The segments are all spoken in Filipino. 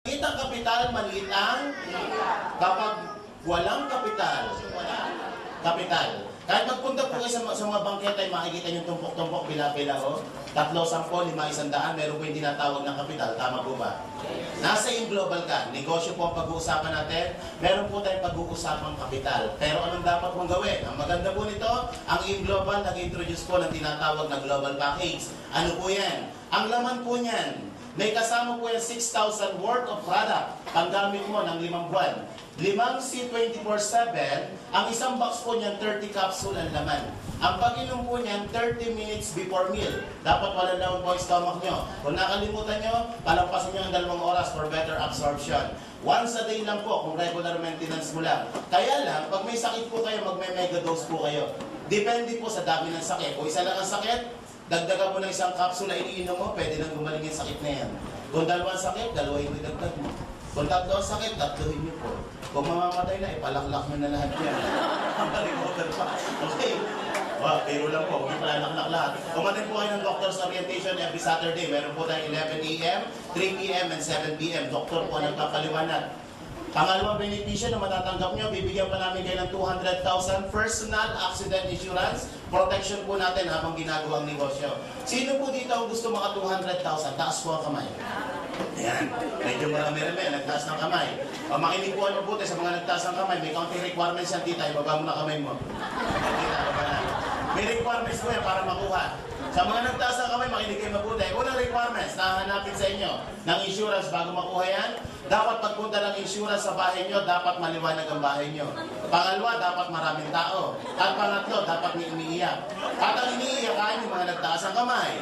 Maliit ang kapital, maliit ang kapag walang kapital, Kahit magpunta po kayo sa mga bangketa, ay makikita nyo tumpok-tumpok, pila-pila o. 3, 10, 5, 100, meron po yung tinatawag ng kapital. Tama po ba? Nasa yung global ka, negosyo po ang pag-uusapan natin, meron po tayong pag-uusapang kapital. Pero anong dapat mong gawin? Ang maganda po nito, ang in global, nag-introduce po ng tinatawag na global package. Ano po yan? Ang laman po niyan, may kasama po yung 6,000 worth of product. Panggamit mo ng 5 buwan. 5 C24/7, ang isang box po niyan, 30 capsule ang laman. Ang pag-inom po niyan, 30 minutes before meal. Dapat wala naman po yung stomach nyo. Kung nakalimutan nyo, palampasin nyo ang 2 oras for better absorption. Once a day lang po, kung regular maintenance mo lang. Kaya lang, pag may sakit po kayo, magme-mega dose po kayo. Depende po sa dami ng sakit. Kung isa lang ang sakit, dagdagan mo ng isang capsule na iniinom mo, pwede nang gumaling yung sakit na yan. Kung 2 sakit, 2 yung idagdag mo. Kung 3 sakit, 3 nyo po. Kung mamamatay na, ipalaklak nyo na lahat yan. Malimutan pa. Okay. Wow, pero lang po, huwag ipalaklak lahat. Kumatin po kayo ng doctor's orientation every Saturday. Meron po tayong 11 a.m., 3 p.m., and 7 p.m. Doktor po nagpapaliwanag. Pangalawang benepisyo na matatanggap nyo, bibigyan pa namin kayo ng 200,000 personal accident insurance. Protection po natin habang ginagawa ang negosyo. Sino po dito ang gusto maka 200,000? Taas po ang kamay. Ayan. Medyo marami-rami. Nagtaas ng kamay. O makinig po ano po sa mga nagtaas ng kamay. May counting requirements yan, tita. Ibaba mo na kamay mo. Tita, baba na. May requirements po yan para makuha. Sa mga nagtaas ng kamay, makinig kayo mabuti. Unang requirements na hanapin sa inyo ng insurance bago makuha yan, dapat pagpunta ng insurance sa bahay nyo, dapat maliwanag ang bahay nyo. Pangalawa, dapat maraming tao. At pangatlo, dapat may umiiyak. At ang iniiyak ay yung mga nagtaas ng kamay.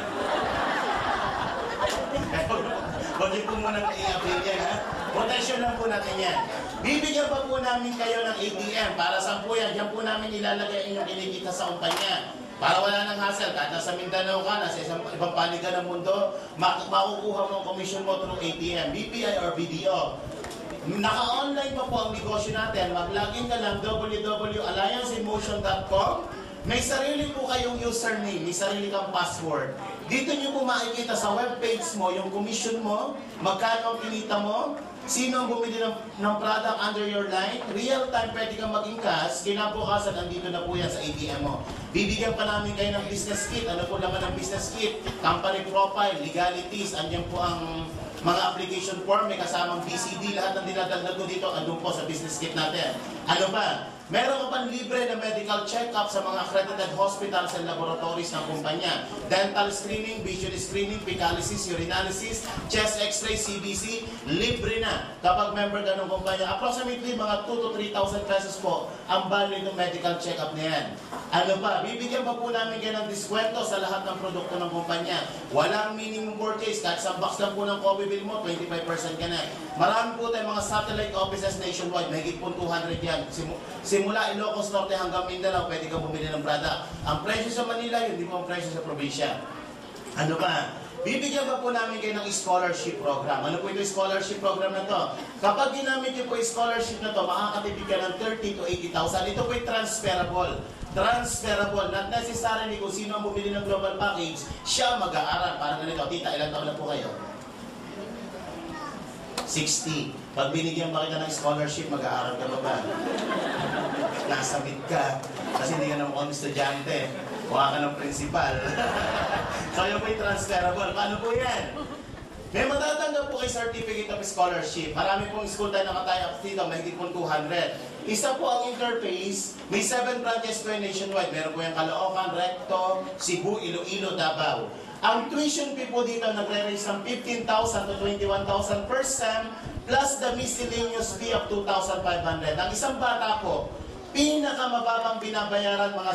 Huwag niyo po muna iiyak yan, ha? Protection lang po natin yan. Bibigyan pa po namin kayo ng ATM. Para saan po yan? Diyan po namin ilalagay inyong kinikita sa kumpanya. Para wala nang hassle, kahit nasa Mindanao ka, nasa ibang panig ka ng mundo, makukuha mo ang commission mo through ATM, BPI or BDO. Naka-online pa po ang negosyo natin. Mag-login ka lang www.allianceemotion.com. May sarili po kayong username, may sarili kang password. Dito nyo po makikita sa webpage mo yung commission mo, magkano ang kinita mo, sino ang bumili ng product under your line, real time pwede kang maging cash, kinabukasan andito na po yan sa ATM mo. Bibigyan pa namin kayo ng business kit. Ano po naman ang business kit? Company profile, legalities, andyan po ang mga application form, may kasamang BCD, lahat ng dinadagdag ko dito, andun po sa business kit natin. Ano pa? Meron ka pang libre na medical check-up sa mga accredited hospitals and laboratories ng kumpanya. Dental screening, visual screening, fecalysis, urinalysis, chest x-ray, CBC, libre na kapag member ka ng kumpanya. Approximately mga 2,000 to 3,000 pesos po ang value ng medical check-up na yan. Ano pa? Bibigyan pa po namin kayo ng diskwento sa lahat ng produkto ng kumpanya. Walang minimum purchase. Kahit sa box lang po ng coffee bill mo, 25% ka na. Marami po tayong mga satellite offices nationwide. Mahigit po 200 yan. Simula Ilocos Norte hanggang Mindanao, pwede kang bumili ng product. Ang presyo sa Manila, yun, di po ang presyo sa probinsya. Ano pa? Bibigyan pa po namin kayo ng scholarship program. Ano po ito scholarship program na to? Kapag ginamit niyo po yung scholarship na to, makakatipid ka ng 30 to 80,000. Ito po yung transferable. Transferable. Not necessarily kung sino ang bumili ng global package, siya mag-aaral. Parang ganito. Tita, ilang taon na po kayo? 60. Pag binigyan ba kita ng scholarship, mag-aaral ka ba ba? Nasa mid ka. Kasi hindi ka na mukhang estudyante. Mukha ka ng principal. So yun po yung transferable. Paano po yan? May matatanggap po kay certificate of scholarship. Marami pong school tayo nakatayo up dito. Mahigit pong 200. Isa po ang interface. May 7 branches po yung nationwide. Meron po yung Caloocan, Recto, Cebu, Iloilo, Davao. Ang tuition fee po dito nagre-raise ng 15,000 to 21,000 per sem plus the miscellaneous fee of 2,500. Ang isang bata po, pinakamababang binabayaran mga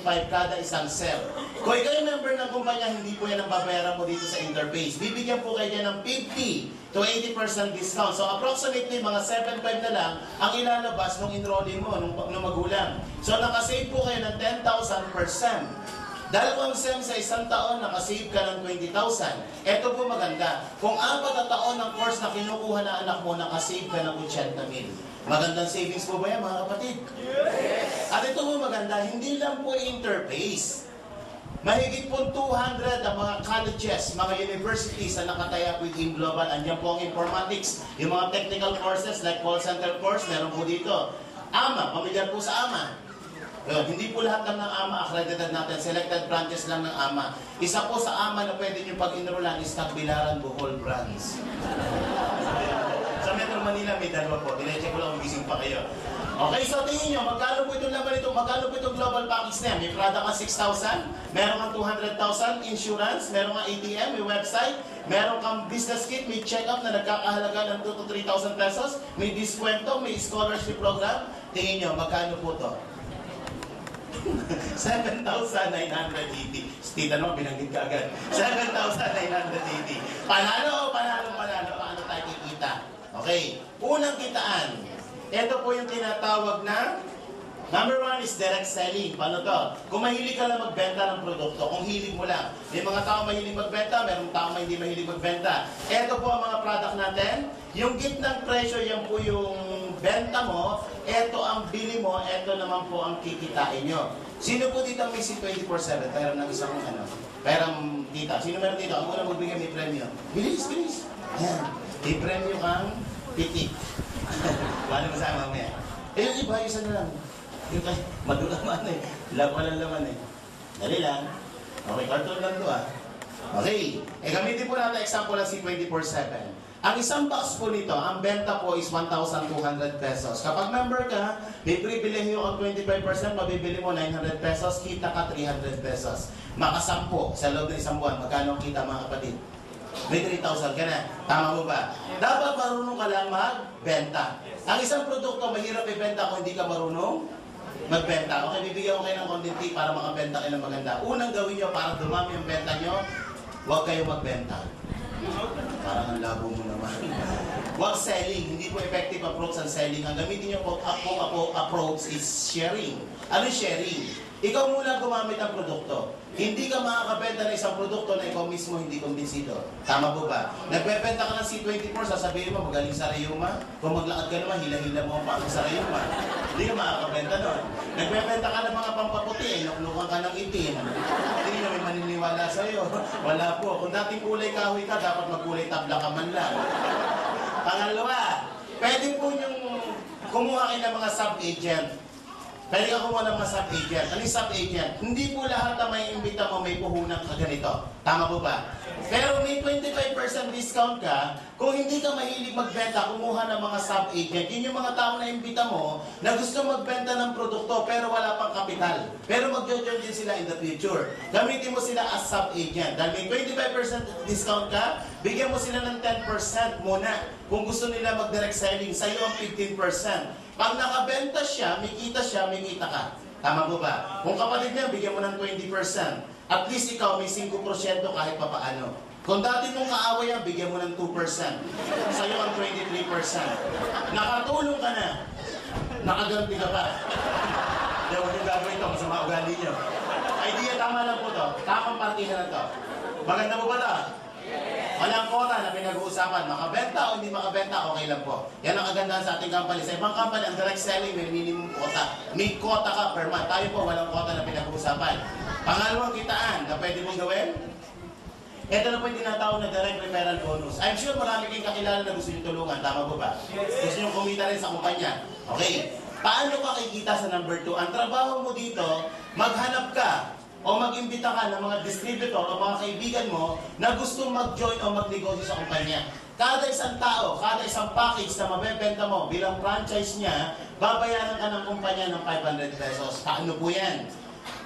17,500 kada isang sem. Kung ikaw yung member ng kumpanya, hindi po yan ang babayaran mo dito sa interface. Bibigyan po kayo ng 50 to 80% discount. So approximately mga 7,500 na lang ang ilalabas nung enrolling mo, nung magulang. So nakasave po kayo ng 10,000 per sem. Dalawang SEM sa isang taon, nakasave ka ng 20,000. Ito po maganda. Kung 4 na taon ng course na kinukuha na anak mo, nakasave ka ng 80,000. Magandang savings po ba yan, mga kapatid? Yes! At ito po maganda, hindi lang po interface. Mahigit po 200 ang mga colleges, mga universities na nakataya with Team Global. Andiyan po ang informatics, yung mga technical courses like call center course, meron po dito. AMA, pamilyar po sa AMA. Hindi po lahat lang ng AMA accredited natin, selected branches lang ng AMA. Isa po sa AMA na pwede nyo pag-enrollan is Tagbilaran, Bohol branch. Sa Metro Manila may dalawa po, dinecheck ko lang kung gising pa kayo. Okay, so tingin nyo, magkano po itong laban ito? Magkano po itong global package na yan? May product ka 6,000, meron kang 200,000 insurance, meron kang ATM, may website, meron kang business kit, may check-up na nagkakahalaga ng 2,000 to 3,000 pesos, may diskwento, may scholarship program. Tingin nyo, magkano po ito? 7,980. Tita naman, binanggit ka agad. 7,980. Panalo, panalo, panalo. Paano tayo kikita? Okay, unang kitaan. Ito po yung tinatawag na number 1 is direct selling. Paano to? Kung mahilig ka lang magbenta ng produkto, kung hilig mo lang. May mga tao mahilig magbenta, mayroong tao hindi mahilig magbenta. Ito po ang mga product natin. Yung gitnang presyo, yan po yung benta mo. Ito ang bili mo, ito naman po ang kikitain nyo. Sino po dito may C24/7? Pairam ng isang pairam tita. Sino meron dito? Ang una magbigay may premyo. Bilis, bilis. Yan. May premyo kang pitik. Paano masama mamaya? Yung iba, isa na lang. Yung kay, madulaman eh. Walang laman eh. Dali lang. Okay, cartoon lang to ah. Okay. Gamitin po natin example ng C24/7. Ang isang box po nito, ang benta po is 1,200 pesos. Kapag member ka, may pribilehiyo kang 25%, mabibili mo 900 pesos, kita ka 300 pesos. Makasampo sa loob ng isang buwan, magkano ang kita mga kapatid? May 3,000 ka na. Tama mo ba? Dapat marunong ka lang magbenta. Ang isang produkto, mahirap ibenta kung hindi ka marunong magbenta. Okay, bibigyan ko kayo ng content tip para makabenta kayo ng maganda. Unang gawin nyo para dumami ang benta nyo, huwag kayo magbenta. Parang ang labo mo naman. Huwag selling. Hindi po effective approach ang selling. Ang gamitin nyo po approach is sharing. Ano sharing? Ikaw muna gumamit ng produkto. Hindi ka makakabenta ng isang produkto na ikaw mismo hindi kumbinsido. Tama po ba? Nagbebenta ka ng C24, sasabihin mo magaling sa rayuma. Kung maglakad ka naman, hila-hila mo ang pako sa rayuma. Hindi ka makakabenta nun. Nagbebenta ka ng mga pampaputi, nuknukan ka ng itim. Hindi na may maniniwala sa'yo. Wala po. Kung dating kulay kahoy ka, dapat magkulay tabla ka man lang. Pangalawa, pwede po yung kumuha kayo ng mga sub-agent. Pwede ka kumuha ng mga sub-agent. Ano yung sub-agent? Hindi po lahat na may imbita mo may puhunan ka ganito. Tama po ba? Pero may 25% discount ka kung hindi ka mahilig magbenta, kumuha ng mga sub-agent. Yun yung mga tao na imbita mo na gusto magbenta ng produkto pero wala pang kapital. Pero mag-join din sila in the future. Gamitin mo sila as sub-agent. Dahil may 25% discount ka, bigyan mo sila ng 10% muna. Kung gusto nila mag-direct selling, sa'yo ang 15%. Pag nakabenta siya, may kita ka. Tama po ba? Kung kapatid niya, bigyan mo ng 20%. At least ikaw may 5% kahit papaano. Kung dati mong kaaway yan, bigyan mo ng 2%. Sa'yo ang 23%. Nakatulong ka na. Nakaganti ka pa. Huwag yung gagawin ito, masama ugali niyo. Idea, tama lang po to. Tamang partihan na to. Maganda po ba ito? Walang quota na pinag-uusapan. Makabenta o hindi makabenta, okay lang po. Yan ang kagandahan sa ating company. Sa ibang company, ang direct selling may minimum quota. May quota ka per month. Tayo po, walang quota na pinag-uusapan. Pangalawang kitaan na pwede mong gawin, ito na po yung tinatawag na direct referral bonus. I'm sure marami kayong kakilala na gusto nyo tulungan. Tama po ba? Gusto nyo kumita rin sa kumpanya. Okay. Paano ka kikita sa number 2? Ang trabaho mo dito, maghanap ka o mag-imbita ka ng mga distributor o mga kaibigan mo na gusto mag-join o magnegosyo sa kumpanya. Kada isang tao, kada isang package na mabebenta mo bilang franchise niya, babayaran ka ng kumpanya ng 500 pesos. Paano po yan?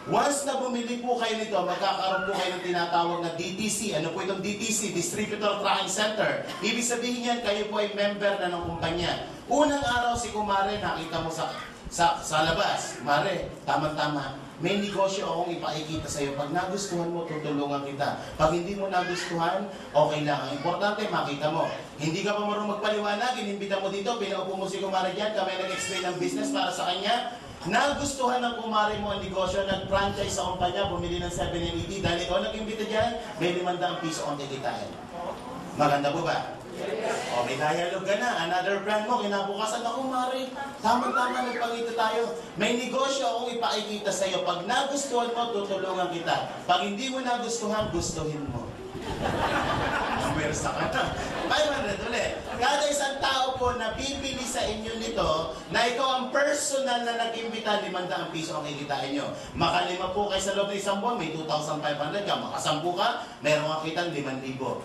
Once na bumili po kayo nito, magkakaroon po kayo ng tinatawag na DTC. Ano po itong DTC? Distributor Tracking Center. Ibig sabihin yan, kayo po ay member na ng kumpanya. Unang araw si Kumare, nakita mo sa labas. Mare, tama-tama. May negosyo akong ipakikita sa iyo. Pag nagustuhan mo, tutulungan kita. Pag hindi mo nagustuhan, okay lang. Ang importante, makita mo. Hindi ka pa marunong magpaliwanag, inimbita mo dito, pinaupo mo si Kumare dyan, kami nag-explain ng business para sa kanya. Nagustuhan ng Kumare mo ang negosyo, nag-franchise sa kumpanya, bumili ng 780, dahil ikaw nag-imbita dyan, may 500 piso ang kikitain. Maganda po ba? O, may dialogue ka na. Another brand mo, kinabukasan ako, Mari. Tama-tama, nagpakita tayo. May negosyo akong ipakikita sa'yo. Pag nagustuhan mo, tutulungan kita. Pag hindi mo nagustuhan, gustuhin mo. Mersa ka na. 500 ulit. Kada isang tao po na pipili sa inyo nito, na ikaw ang personal na nag-imbita, 500 piso ang kikitain nyo. Makalima po kayo sa loob ng isang buwan, may 2,500 ka. Makasampu ka, meron kang kitang 5,000.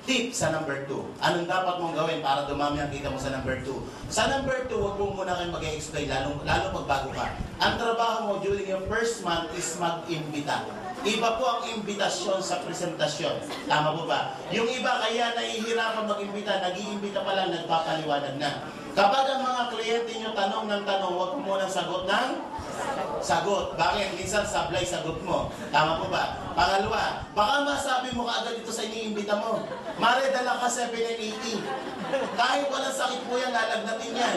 Tip sa number 2. Anong dapat mong gawin para dumami ang kita mo sa number 2? Sa number 2, huwag mo muna kayo mag-explain, lalo pag bago ka. Ang trabaho mo during your first month is mag-imbita. Iba po ang imbitasyon sa presentasyon. Tama po ba? Yung iba kaya nahihirapan mag-imbita, nag-iimbita pa lang, nagpapaliwanag na. Kapag ang mga kliyente nyo tanong ng tanong, huwag mo munang sagot ng sagot. Bakit? Minsan sablay sagot mo. Tama po ba? Pangalawa, baka masabi mo kaagad dito sa iniimbita mo. Mare, dala ka 780. Kahit walang sakit po yan, lalagnatin yan.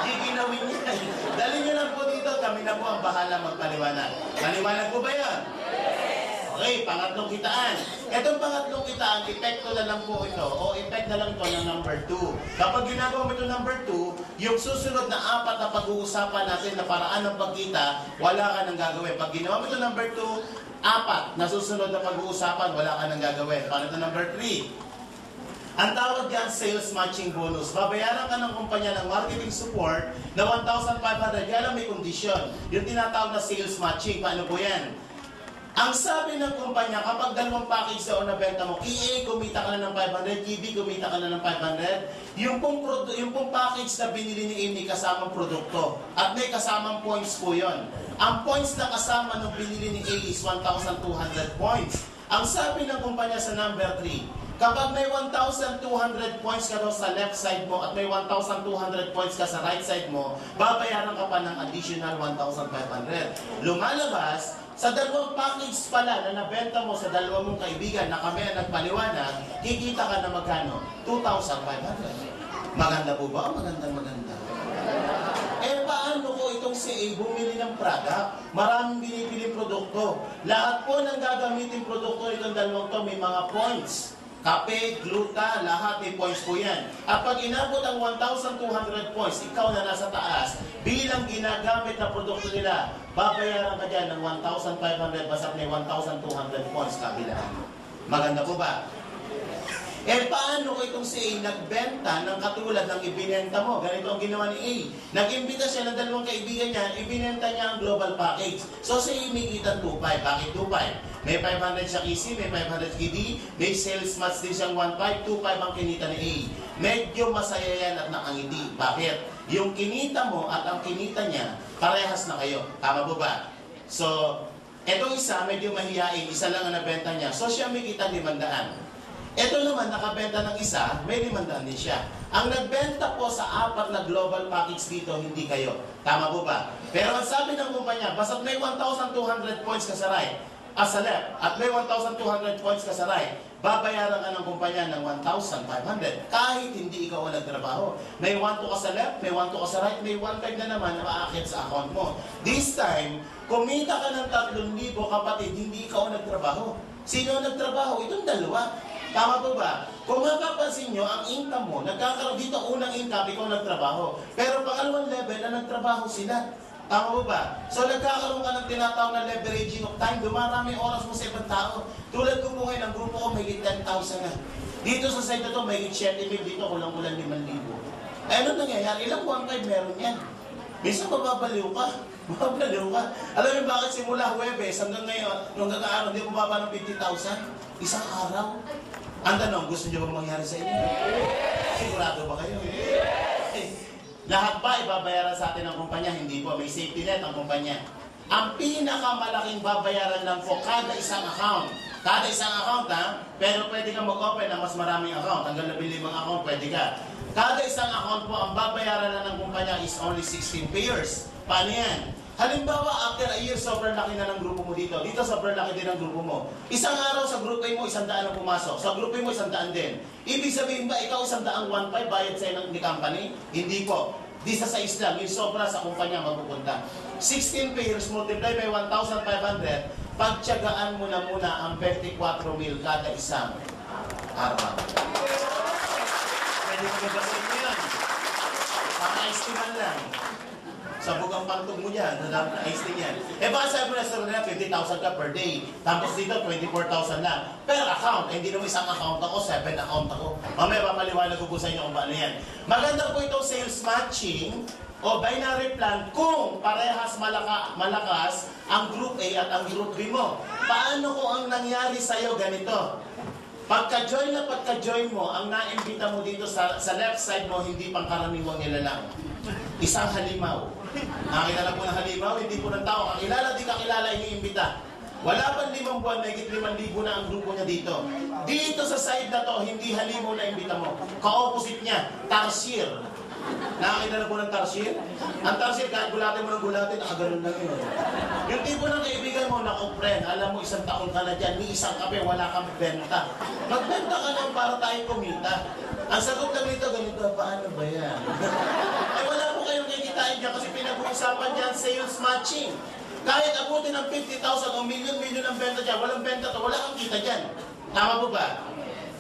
Giginawin yan. Dali nyo lang po dito, kami na po ang bahala magpaliwanag. Maliwanag po ba yan? Okay, pangatlong kitaan. Itong pangatlong kitaan, epekto na lang po ito, o effect na lang ito ng number 2. Kapag ginagawa mo ito number 2, yung susunod na 4 na pag-uusapan natin na paraan ng pagkita, wala ka nang gagawin. Pag ginawa mo ito number 2, 4 na susunod na pag-uusapan, wala ka nang gagawin. Paano ito number 3? Ang tawag diyan, sales matching bonus. Babayaran ka ng kumpanya ng marketing support na 1,500. Yan ang may kondisyon. Yung tinatawag na sales matching. Paano po yan? Ang sabi ng kumpanya, kapag dalawang package sa una benta mo, EA kumita ka na ng 500, GB kumita ka na ng 500, yung pong package na binili ni Amy kasamang produkto. At may kasamang points po yon. Ang points na kasama ng binili ni A is 1,200 points. Ang sabi ng kumpanya sa number 3, kapag may 1,200 points ka daw sa left side mo at may 1,200 points ka sa right side mo, babayaran ka pa ng additional 1,500. Lumalabas, sa dalawang package pala na nabenta mo sa dalawang mong kaibigan na kami ang nagpaliwanag, kikita ka na magkano? 2,500. Maganda po ba? Maganda. Eh paano ko itong si A bumili ng product? Maraming binibiling produkto. Lahat po ng gagamitin produkto itong dalawang to may mga points. Kape, gluta, lahat may points po yan. At pag inabot ang 1,200 points, ikaw na nasa taas, bilang ginagamit na produkto nila, babayaran ka dyan ng 1,500 basta may 1,200 points kabilaan. Maganda po ba? Eh paano ko itong si A nagbenta ng katulad ng ibinenta mo? Ganito ang ginawa ni A. Nag-imbita siya ng dalawang kaibigan niya, ibinenta niya ang global package. So si A may kita 2,500. Bakit 2,500? May 500 siya kisi, may 500 KD, may sales match din siyang 1,500, 2,500 ang kinita ni A. Medyo masaya yan at nakangiti. Bakit? Yung kinita mo at ang kinita niya, parehas na kayo. Tama po ba? So, etong isa, medyo mahihain, isa lang ang nabenta niya. So siya may kita 500. Ito naman, nakabenta ng isa, may 500 din siya. Ang nagbenta po sa 4 na global package dito, hindi kayo. Tama po ba? Pero ang sabi ng kumpanya, basta may 1,200 points ka sa right, sa left, at may 1,200 points ka sa right, babayaran ka ng kumpanya ng 1,500 kahit hindi ikaw ang nagtrabaho. May 1,200 ka sa left, may 1,200 ka sa right, may 1,500 na naman na maaakit sa account mo. This time, kumita ka ng 3,000 kapatid, hindi ikaw ang nagtrabaho. Sino ang nagtrabaho? Itong dalawa. Tama po ba? Kung mapapansin nyo, ang income mo, nagkakaroon dito unang income, ikaw nagtrabaho. Pero pangalawang level na nagtrabaho sila. Tama po ba? So nagkakaroon ka ng tinatawag na leveraging of time. Dumarami oras mo sa ibang tao. Tulad ko po ngayon, ang grupo ko may 10,000 na. Dito sa site na to, may 7,000. Dito kulang-kulang 5,000. Eh ano nangyayari? Ilang 1,500 meron yan. Minsan mababaliw ka. Mababaliw ka. Alam niyo bakit simula Huwebes hanggang ngayon, nung nag-aaral, hindi mo baba ng 50,000? Isang araw. Ang tanong, gusto niyo ba mangyari sa inyo? Sigurado ba kayo? Lahat ba ibabayaran sa atin ng kumpanya? Hindi po. May safety net ang kumpanya. Ang pinakamalaking babayaran lang po kada isang account. Kada isang account ha, pero pwede kang mag-open ng mas maraming account. Hanggang 15 account, pwede ka. Kada isang account po, ang babayaran na ng kumpanya is only 16 payers. Paano yan? Halimbawa, after a year, sobrang laki na ng grupo mo dito. Dito, sobrang laki din ng grupo mo. Isang araw sa group A mo, 100 ang pumasok. Sa group A mo, 100 din. Ibig sabihin ba, ikaw 100 ang 1,500 bayad sa'yo ng company? Hindi po. Di sa size lang, yung sobra sa kumpanya mapupunta. 16 payers multiply by 1,500, pagtiyagaan mo na muna ang 24,000 kada isang araw. hindi ko babasahin mo yan. Paka-estiman lang. Sabog ang pantog mo dyan, na ice din yan. Eh baka sabi mo na sa nila, 50,000 ka per day. Tapos dito, 24,000 lang. Per account, eh, hindi naman isang account ako, 7 account ako. Mamaya papaliwanag ko po sa inyo kung paano yan. Maganda po itong sales matching o binary plan kung parehas malakas ang group A at ang group B mo. Paano kung ang nangyari sa'yo ganito? Pagka-join mo, ang naimbita mo dito sa left side mo, hindi pangkaraniwang nilalang. Isang halimaw. Nakakita na po ng halimaw, hindi po ng tao kakilala, di kakilala, iniimbita. Wala pang 5 buwan, mahigit 5,000 na ang grupo niya dito. Dito sa side na to, hindi halimaw na imbita mo. Ka-opposite niya, tarsier. Nakakita na po ng tarsier? Ang tarsier, kahit gulatin mo ng gulatin, ganun lang yun. Yung tipo ng kaibigan mo na friend, alam mo, 1 taon ka na dyan, ni isang kape, wala kang benta. Magbenta ka lang para tayo kumita. Ang sagot lang nito, ganito, paano ba yan? Ay wala po kayong kikitain dyan kasi pinag-uusapan dyan sales matching. Kahit abutin ng 50,000 o milyon-milyon ang benta dyan, walang benta to, wala kang kita dyan. Tama po ba?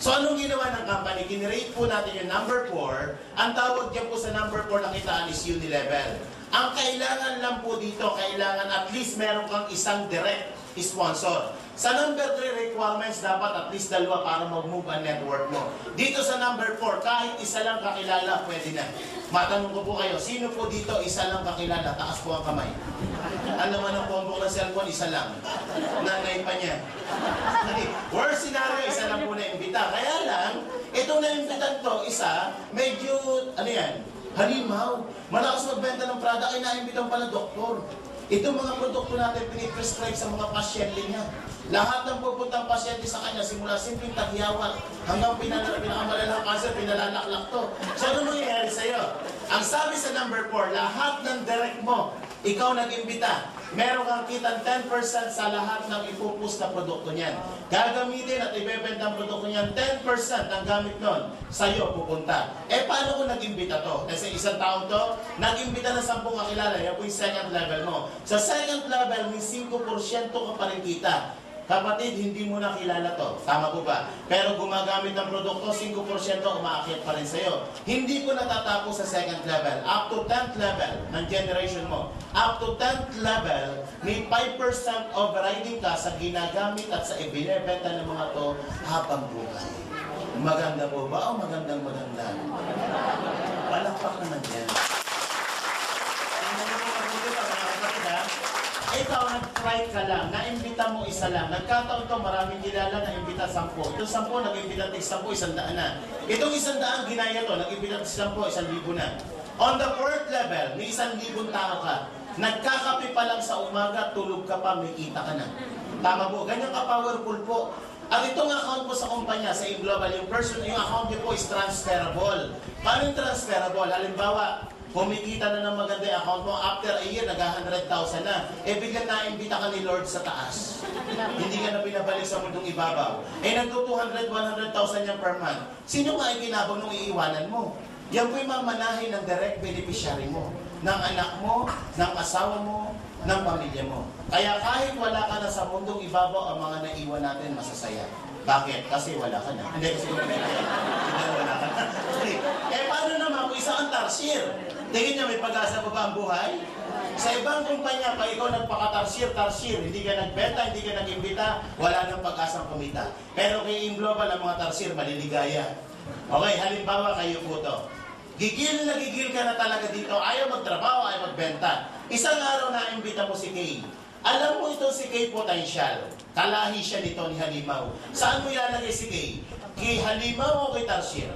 So anong ginawa ng company? Kinrate po natin yung number 4. Ang tawag dyan po sa number 4 na kitaan is unilevel. Ang kailangan lang po dito, kailangan at least meron kang isang direct sponsor. Sa number 3 requirements, dapat at least 2 para mag-move ang network mo. Dito sa number 4, kahit isa lang kakilala, pwede na. Matanong ko po kayo, sino po dito isa lang kakilala? Taas po ang kamay. Ano naman ang combo ng cellphone? Isa lang. Nanay pa niya. Worst scenario, isa lang po na-imbita. Kaya lang, itong na-imbitan to, isa, medyo, ano yan, halimaw. Malakas magbenta ng product, ay na-imbitan pala doktor. Itong mga produkto natin piniprescribe sa mga pasyente niya. Lahat ng pupuntang pasyente sa kanya, simula simpleng tagyawat hanggang pinakamalalang cancer, pinalalaklak to. So ano mangyayari sa'yo? Ang sabi sa number 4, lahat ng direct mo, ikaw nag-imbita. Meron kang kitang 10% sa lahat ng ipupus na produkto niyan. Gagamitin at ibebenta ang produkto niyan, 10% ng gamit nun sa'yo pupunta. Eh paano kung nag-imbita to? Kasi isang taon to, nag-imbita ng 10 kakilala, yan po yung second level mo. Sa second level, may 5% ka pa rin kita. Kapatid, hindi mo na kilala to. Tama po ba? Pero gumagamit ng produkto, 5% umaakyat pa rin sa'yo. Hindi ko natatapos sa second level. Up to 10th level ng generation mo. Up to 10th level, may 5% overriding ka sa ginagamit at sa ibinebenta ng mga to habang buhay. Maganda po ba o magandang maganda? Palakpak naman yan. Ikaw, nag-try ka lang, na-imbita mo isa lang. Nagkataon to, maraming kilala, na-imbita 10. Itong 10, nag-imbita 10, 100 na. Itong 100, ginaya to, nag-imbita 10, 1,000 na. On the 4th level, may 1,000 tao ka. Nagkakape pa lang sa umaga, tulog ka pa, may kita ka na. Tama po, ganyan ka-powerful po. At itong account po sa kumpanya, sa Global, yung account niyo po is transferable. Paano yung transferable? Halimbawa, kumikita na ng maganda yung account mo, after a year, nag-100,000 na. Eh, biglang naimbita ka ni Lord sa taas. Hindi ka na pinabalik sa mundong ibabaw. Eh, nagto-200,000, 100,000 yan per month. Sino nga ay kinabang nung iiwanan mo? Yan po yung mamanahin ng direct beneficiary mo. Ng anak mo, ng asawa mo, ng pamilya mo. Kaya kahit wala ka na sa mundong ibabaw, ang mga naiwan natin masasaya. Bakit? Kasi wala ka na. Hindi, kasi wala ka na. Eh, paano naman kung isa kang tarsier? Tingin niya, may pag-asa pa ba ang buhay? Sa ibang kumpanya, pag ikaw nagpaka-tarsier, hindi ka nagbenta, hindi ka nag-imbita, wala nang pag-asang kumita. Pero kay Global, ang mga tarsier, maliligaya. Okay, halimbawa kayo po to. Gigil na gigil ka na talaga dito, ayaw magtrabaho, ayaw magbenta. Isang araw na imbita mo si Kay. Alam mo ito si Kay potential. Kalahi siya nito ni Halimaw. Saan mo ilalagay si Kay? Kay Halimaw o kay Tarsier?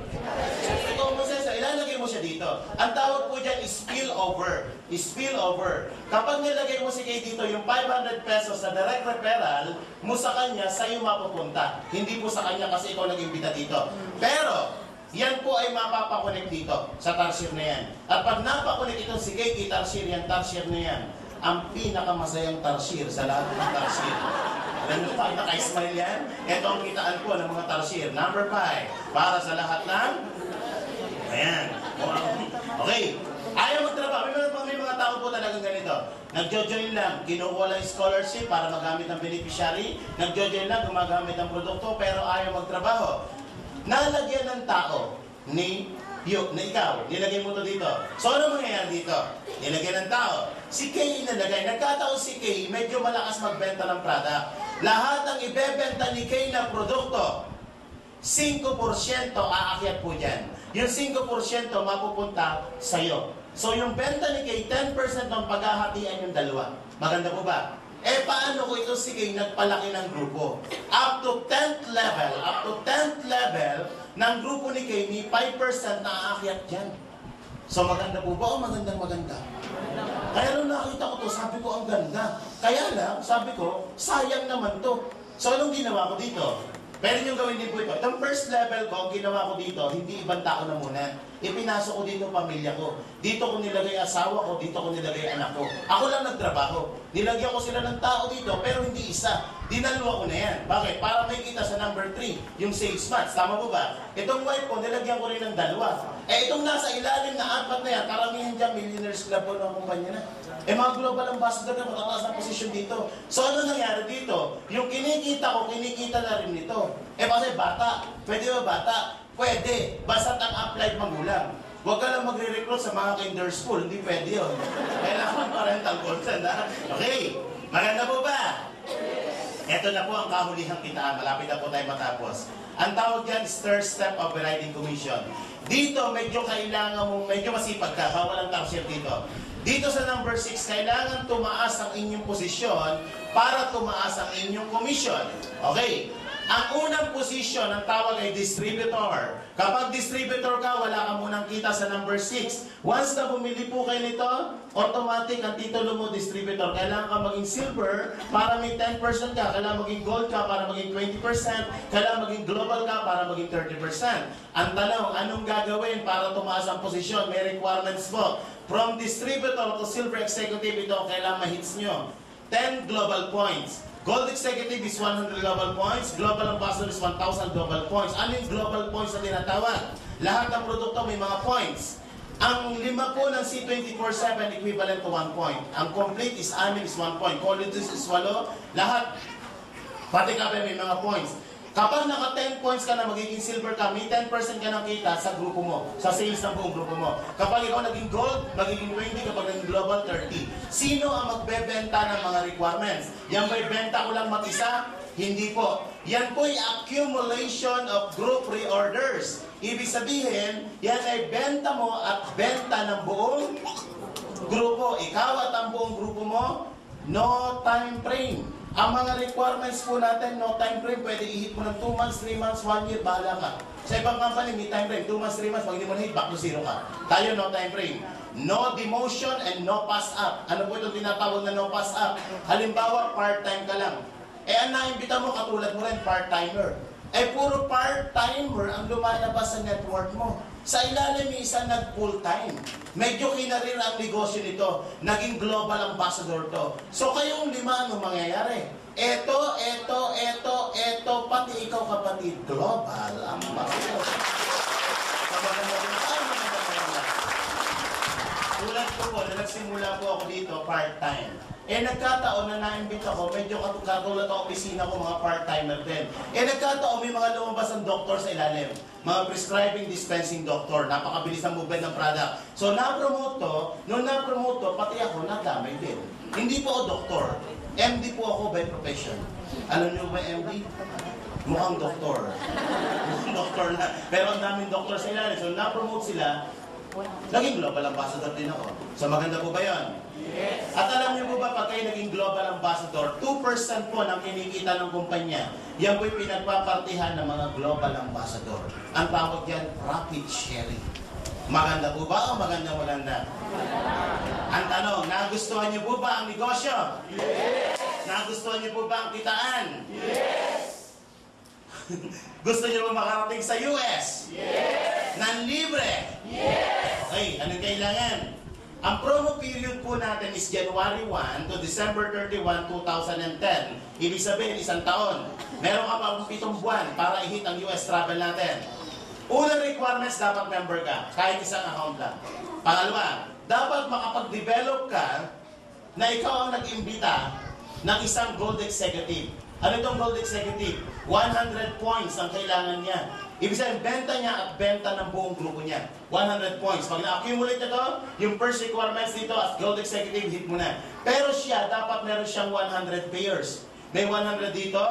Ikaw mo siya, ilalagay mo siya dito. Ang tawag po dyan is spillover. Spillover. Kapag nilagay mo si Kay dito, yung 500 pesos na direct referral mo sa kanya, sa'yo mapupunta. Hindi po sa kanya kasi ikaw nag-imbita dito. Pero, yan po ay mapapakonek dito sa Tarsier na yan. At pag napakonek itong si Kay Tarsier yan, Tarsier na yan, ang pinakamasayang Tarsier sa lahat ng Tarsier. Alam nyo pa, naka-smile yan? Ito ang kitaan po ng mga Tarsier. Number 5, para sa lahat ng... Ayan. Okay. Ayaw magtrabaho. May mga tao po talagang ganito. Nagjo-join lang, kinukuha lang scholarship para magamit ng beneficiary. Nagjo-join lang, gumagamit ng produkto, pero ayaw magtrabaho. Nalagyan ng tao ni na ikaw, nilagay mo to dito. So ano mangyayari dito? Nilagay ng tao. Si Kay nilagay. Nagkataon si Kay, medyo malakas magbenta ng product. Lahat ng ibebenta ni Kay na produkto, 5% aakyat po dyan. Yung 5% mapupunta sa'yo. So yung benta ni Kay, 10% ng paghahatian yung dalawa. Maganda po ba? Eh paano ko ito si Kay nagpalaki ng grupo? Up to 10th level ng grupo ni Kay, may 5% na aakyat dyan. So maganda po ba o maganda? Kaya nung nakita ko to, sabi ko ang ganda. Kaya lang, sabi ko, sayang naman to. So anong ginawa ko dito? Pwede nyo gawin din po ito. Itong first level ko, ginawa ko dito, hindi ibang tao na muna. Ipinasok ko dito pamilya ko. Dito ko nilagay asawa ko, dito ko nilagay anak ko. Ako lang nagtrabaho. Nilagyan ko sila ng tao dito, pero hindi isa. Dinalwa ko na yan. Bakit? Para may kita sa number 3, yung sales match. Tama po ba? Itong wife ko, nilagyan ko rin ng 2. Eh itong nasa ilalim na 4 na yan, karamihan dyan, millionaires club po ng kumpanya na. Eh mga global ambassador na matataas na posisyon dito. So ano nangyari dito? Yung kinikita ko, kinikita na rin nito. Eh kasi bata. Pwede ba bata? Pwede. Basta't ang applied magulang. Huwag ka lang magre-recruit sa mga kinder school. Hindi pwede yun. Kailangan parental consent, ha? Okay. Maganda po ba? Ito na po ang kahulihang kitaan. Malapit na po tayo matapos. Ang tawag dyan is third step of Variety Commission. Dito, medyo kailangan mo, medyo masipag ka. Bawal ang tarsier dito. Dito sa number 6, kailangan tumaas ang inyong posisyon para tumaas ang inyong commission. Okay. Ang unang posisyon, ang tawag ay distributor. Kapag distributor ka, wala ka munang kita sa number 6. Once na bumili po kayo nito, automatic ang titulo mo distributor. Kailangan ka maging silver para may 10% ka. Kailangan maging gold ka para maging 20%. Kailangan maging global ka para maging 30%. Ang tanong, anong gagawin para tumaas ang posisyon? May requirements po. From distributor to silver executive, ito kailangan ma-hits nyo. 10 global points. Gold executive is 100 global points. Global ambassador is 1,000 global points. Ano yung global points na tinatawag? Lahat ng produkto may mga points. Ang 5 po ng C24/7 equivalent to 1 point. Ang complete is 6 is 1 point. Qualities is 8. Lahat, pati kape may mga points. Kapag naka 10 points ka na magiging silver ka, may 10% ka ng kita sa grupo mo, sa sales ng buong grupo mo. Kapag ikaw naging gold, magiging 20, kapag naging global, 30. Sino ang magbebenta ng mga requirements? Yan ba'y benta ko lang mag-isa? Hindi po. Yan po ay accumulation of group reorders. Ibig sabihin, yan ay benta mo at benta ng buong grupo. Ikaw at ang buong grupo mo, no time frame. Ang mga requirements po natin, no time frame, pwede i-hit mo ng 2 months, 3 months, 1 year, bahala ka. Sa ibang company, may time frame, 2 months, 3 months, pag hindi mo na-hit, back to 0 ka. Tayo, no time frame. No demotion and no pass up. Ano po itong tinatawag na no pass up? Halimbawa, part-time ka lang. Eh, ang naimbita mo, katulad mo rin, part-timer. Eh, puro part-timer ang lumalabas sa network mo. Sa ilalim, may isang nag-full-time. Medyo kinarir ang negosyo nito. Naging global ambassador to. So, kayong 5, ano mangyayari? Eto, pati ikaw kapatid, global ambassador. Tulad ko po, na nagsimula po ako dito, part-time. Eh nagkataon na na-invite ako, medyo katulad ang opisina ko, mga part-timer din. Eh nagkataon, may mga lumabas ang doktor sa ilalim. Mga prescribing, dispensing doctor. Napakabilis ang movement ng product. So na-promote to, nung na-promote to, pati ako nadamay din. Hindi po ako doktor. MD po ako by profession. Alam niyo ba MD? Mukhang doktor. Mukhang doktor na. Pero ang daming doktor sa ilalim. So na-promote sila, naging global ambassador din ako. So maganda po ba yun? Yes. At alam niyo po ba, pag kayo naging global ambassador, 2% po ng kinikita ng kumpanya, yan po'y pinagpapartihan ng mga global ambassador. Ang tawag yan, profit sharing. Maganda po ba o maganda? Ang tanong, nagustuhan niyo po ba ang negosyo? Yes. Nagustuhan niyo po ba ang kitaan? Yes. Gusto niyo ba makarating sa US? Yes. Nanlibre? Yes. Ay, anong kailangan? Ang promo period po natin is January 1 to December 31, 2010. Ibig sabihin, 1 taon. Meron ka pa 7 buwan para i-hit ang US travel natin. Unang requirements, dapat member ka. Kahit isang account lang. Pangalawa, dapat makapag-develop ka na ikaw ang nag-imbita ng isang gold executive. Ano itong gold executive? 100 points ang kailangan niya. Ibig sabihin, benta niya at benta ng buong grupo niya. 100 points. Pag na-accumulate ito, yung first requirements dito as gold executive, hit mo na. Pero siya, dapat meron siyang 100 payers. May 100 dito,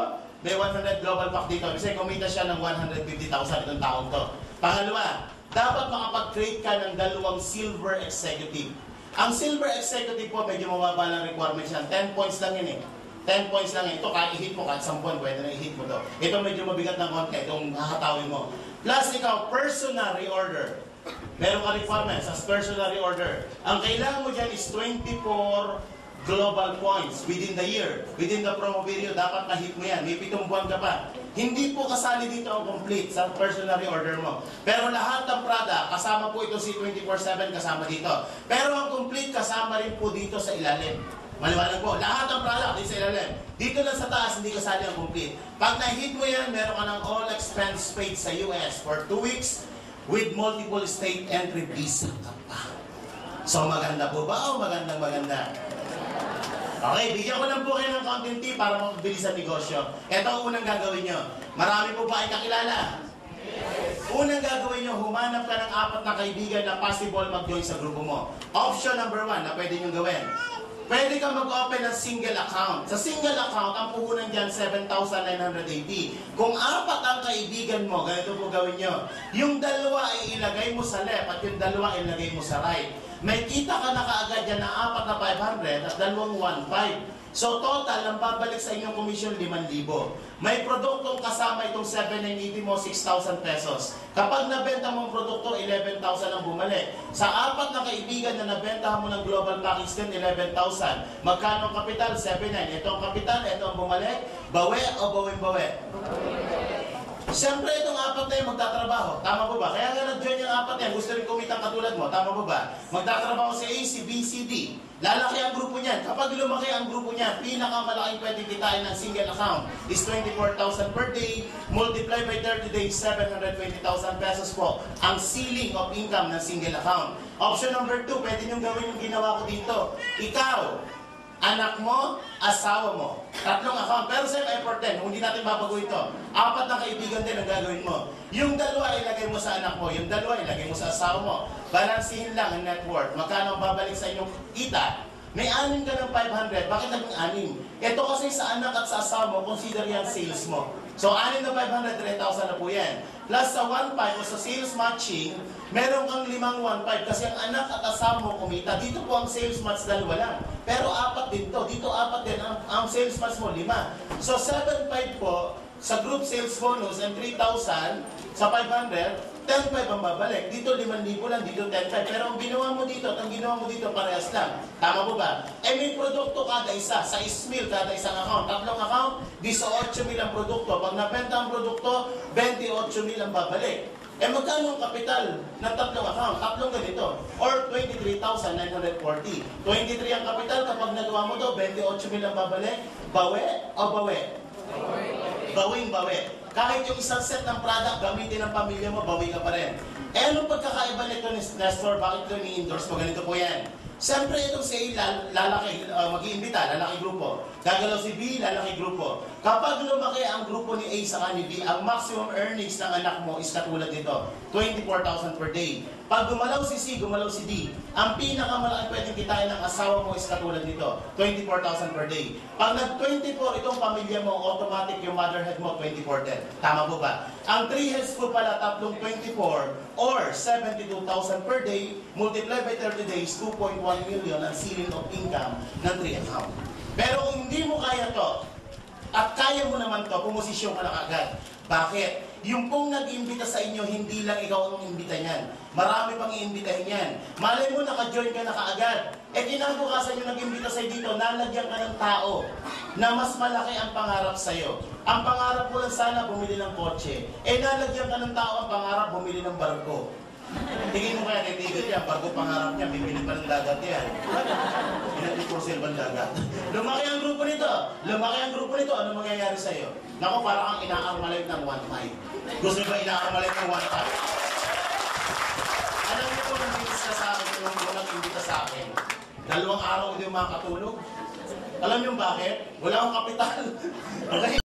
may 100 global pack dito. Ibig sabihin, kumita siya ng 150,000 itong taong to. Pangalawa, dapat makapag-create ka ng dalawang silver executive. Ang silver executive po, medyo mababa ng requirements yan. 10 points lang yun eh. 10 points lang yan. Ito, kahit i-hit mo, kahit 10 points, pwede na i-hit mo to. Ito medyo mabigat ng konti, itong hahatawin mo. Plus, ikaw, personal reorder. Meron ka requirements as personal reorder. Ang kailangan mo dyan is 24 global points within the year. Within the promo period, dapat na-hit mo yan. May 7 buwan ka pa. Hindi po kasali dito ang complete sa personal reorder mo. Pero lahat ng product, kasama po ito si 24/7 kasama dito. Pero ang complete kasama rin po dito sa ilalim. Maliwanag po, lahat ng product dito sa ilalim. Dito lang sa taas, hindi kasali ang complete. Pag na-hit mo yan, meron ka ng all expense paid sa US for 2 weeks with multiple state entry visa ka pa. So maganda po ba? O maganda? Okay, bigyan ko lang po kayo ng content tip para mapabilis ang negosyo. Ito ang unang gagawin nyo. Marami po ba ay kakilala? Unang gagawin nyo, humanap ka ng 4 na kaibigan na possible mag-join sa grupo mo. Option number 1 na pwede nyo gawin. Pwede ka mag-open ng single account. Sa single account, ang puhunan dyan, 7,980. Kung 4 ang kaibigan mo, ganito po gawin nyo. Yung 2 ay ilagay mo sa left at yung 2 ilagay mo sa right. May kita ka na kaagad dyan na 4 na 500 at 2 1,500. So total, ang babalik sa inyong commission, 5,000. May produktong kasama itong 7,980 mo, 6,000 pesos. Kapag nabenta mo ang produkto, 11,000 ang bumalik. Sa 4 na kaibigan na nabenta mo ng global package din, 11,000. Magkano ang kapital? 7,900. Ito ang kapital, ito ang bumalik. Bawi o bawing-bawi? Siyempre, itong 4 na yun, magtatrabaho. Tama po ba? Kaya nga nag-join yung 4 yan, gusto rin kumitang katulad mo. Tama po ba? Magtatrabaho si A, si B, si D. Lalaki ang grupo niyan. Kapag lumaki ang grupo niyan, pinakamalaking pwedeng kitain ng single account is 24,000 per day, multiply by 30 days, 720,000 pesos po ang ceiling of income ng single account. Option number 2, pwede niyong gawin yung ginawa ko dito. Ikaw, anak mo, asawa mo. 3 account. Pero sa effort din, hindi natin babago ito. 4 na kaibigan din ang gagawin mo. Yung 2 ilagay mo sa anak mo, yung 2 ilagay mo sa asawa mo. Balansihin lang ang net worth. Magkano ang babalik sa inyong kita? May 6 ka ng 500. Bakit naging 6? Ito kasi sa anak at sa asawa mo, consider yan sales mo. So, 6 na 500, 3,000 na po yan. Plus sa 1,500 o sa sales matching, meron kang 5,150 kasi ang anak at asawa mo kumita. Dito po ang sales match 2 lang. Pero 4 din to. Dito 4 din. Ang sales match mo 5. So 7,500 po sa group sales bonus and 3,000 sa 500, 10,500 ang babalik. Dito 5,000 lang, dito 10,500. Pero ang ginawa mo dito at ang ginawa mo dito parehas lang. Tama po ba? Eh may produkto kada isa. Sa ismil kada isang account. 3 account, 18,000 ang produkto. Pag nabenta ang produkto, 28,000 ang babalik. Eh magkano ang kapital ng 3 account? 3 ganito. Or 23,940. 23 ang kapital. Kapag nagawa mo to, 28,000 ang babalik. Bawi o bawi? Bawing-bawi. Kahit yung isang set ng product, gamitin ng pamilya mo, bawi ka pa rin. Eh anong pagkakaiba nito ni Nestor? Bakit ito ni-endorse mo? Ganito po yan. Siyempre itong si A, lalaki, mag-iimbita, lalaki grupo. Gagalaw si B, lalaki grupo. Kapag lumaki ang grupo ni A sa ni B, ang maximum earnings ng anak mo is katulad nito, 24,000 per day. Pag gumalaw si C, gumalaw si D, ang pinakamalaki pwedeng kitain ng asawa mo is katulad nito, 24,000 per day. Pag nag-24 itong pamilya mo, automatic yung motherhead mo, 24 din. Tama po ba? Ang 3 heads po pala, tatlong 24 or 72,000 per day, multiply by 30 days, 2.1 million ang ceiling of income ng 3 account. Pero kung hindi mo kaya to, at kaya mo naman to, pumosisyon ka na agad. Bakit? Yung pong nag-iimbita sa inyo, hindi lang ikaw ang iimbita niyan. Marami pang iimbitahin yan. Malay mo, naka-join ka na kaagad. Eh, kinabukasan yung nag-iimbita sa'yo dito, nalagyan ka ng tao na mas malaki ang pangarap sa'yo. Ang pangarap mo lang sana, bumili ng kotse. Eh, nalagyan ka ng tao, ang pangarap, bumili ng barko. Tingin mo kaya titigil yan, bago pangarap niya, bibili pa ng dagat yan. Hindi for sale bang dagat? Lumaki ang grupo nito. Lumaki ang grupo nito, ano mangyayari sa'yo? Naku, parang ang ina-armalite ng 1.5. Gusto mo ba ina-armalite ng 1.5? Alam niyo po, nandito siya sa akin, yung nag-imbita sa akin. 2 araw hindi yung makatulog. Alam niyo bakit? Wala akong kapital. Okay?